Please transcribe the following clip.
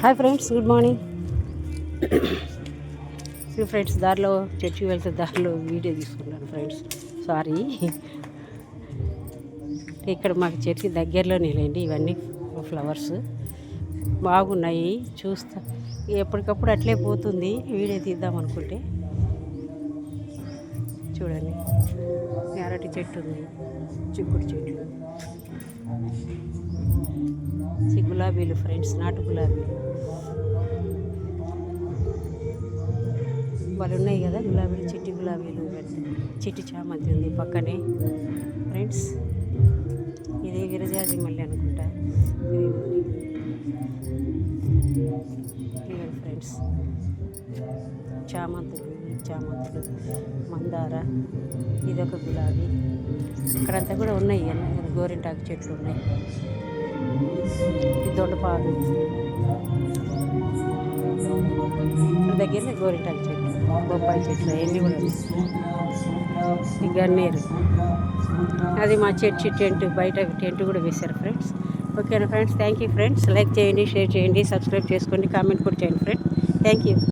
Hi friends, good morning. Friends, దారిలో చర్చికి వెళ్తే దారిలో వీడియో తీసుకున్నాను ఫ్రెండ్స్. సారీ. ఇక్కడ మాకు చర్చి దగ్గరలోనే లేండి. ఇవన్నీ ఫ్లవర్స్ బాగున్నాయి. చూస్తా ఎప్పటికప్పుడు అట్లే పోతుంది. వీడియో తీద్దాం అనుకుంటే చూడండి, అరటి చెట్టు ఉంది, చిక్కుడు చెట్లు, గులాబీలు ఫ్రెండ్స్, నాటు గులాబీలు వాళ్ళు ఉన్నాయి కదా. గులాబీలు, చిట్టి గులాబీలు, చిట్టి చామంతి ఉంది పక్కనే ఫ్రెండ్స్. ఇది విరజాజి మళ్ళీ అనుకుంటా. ఇవ్వండి ఫ్రెండ్స్, చామంతులు, మందార, ఇదొక గులాబీ. ఇక్కడంతా కూడా ఉన్నాయి అన్న గోరింటాకు చెట్లు ఉన్నాయి. ఇది దొండపాదు, ఇక్కడ దగ్గరనే గోరింటాకు చెట్లు, బొప్పాయి చెట్లు అవన్నీ కూడా ఈ గన్నేరు. అది మా చర్చి టెంట్, బయట టెంట్ కూడా వేశారు ఫ్రెండ్స్. ఓకేనా friends, thank you friends. Like చేయండి, షేర్ చేయండి, సబ్స్క్రైబ్ చేసుకోండి, కామెంట్ కూడా చేయండి ఫ్రెండ్స్. Thank you.